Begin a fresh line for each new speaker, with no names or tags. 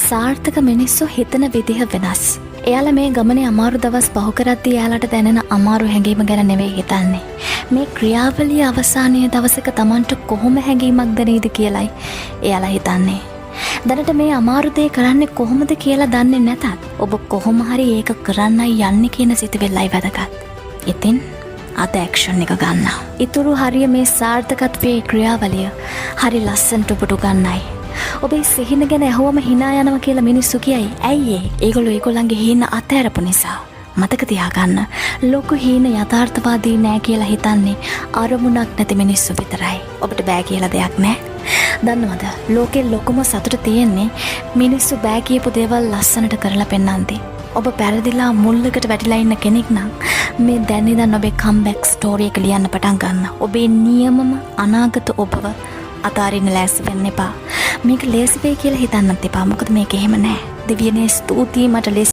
සාර්ථක මිනිස්සු හිතන විදිහ වෙනස්. එයාලා මේ ගමනේ අමාරු දවස් පහු කරද්දී එයාලට දැනෙන අමාරු හැඟීම ගැන නෙවෙයි හිතන්නේ. මේ ක්‍රියාවලිය අවසානයේ දවසක Tamanට කොහොම හැඟීමක් දැනෙයිද කියලයි එයාලා හිතන්නේ. දැනට මේ අමාරු දේ කරන්නේ කොහොමද කියලා දන්නේ නැතත් ඔබ කොහොම හරි ඒක කරන්නයි යන්නේ කියන සිතුවිල්ලයි වැදගත්. ඉතින් අද ඇක්ෂන් එක ගන්න. ඊතුරු හරිය මේ සාර්ථකත්වයේ ක්‍රියාවලිය හරි ලස්සනට ඔබට ගන්නයි. ඔබේ සිහින ගැන ඇහුවම hina යනවා කියලා මිනිස්සු කියයි. ඇයි ඒ? ඒගොල්ලෝ ඒගොල්ලන්ගේ හීන අතහැරපු නිසා. මතක තියාගන්න. ලොකු හීන යථාර්ථවාදී නෑ කියලා හිතන්නේ අරමුණක් නැති මිනිස්සු විතරයි. ඔබට බෑ කියලා දෙයක් නෑ. දන්නවද? ලෝකේ ලොකුම සතුට තියෙන්නේ මිනිස්සු බෑ කියපු දේවල් ලස්සනට කරලා පෙන්නන්ති. ඔබ පැරදිලා මුල්ලකට වැටිලා ඉන්න කෙනෙක් නම් මේ දැන් ඉඳන් ඔබේ කම්බැක් ස්ටෝරි එක ලියන්න පටන් ගන්න. ඔබේ නියමම අනාගත ඔබව අතාරින්න ලෑස්ති වෙන්න එපා. මේක ලේසි වෙයි කියලා හිතන්නත් එපා. මොකද මේක එහෙම නෑ. දෙවියනේ ස්තුතියි මට ලේසි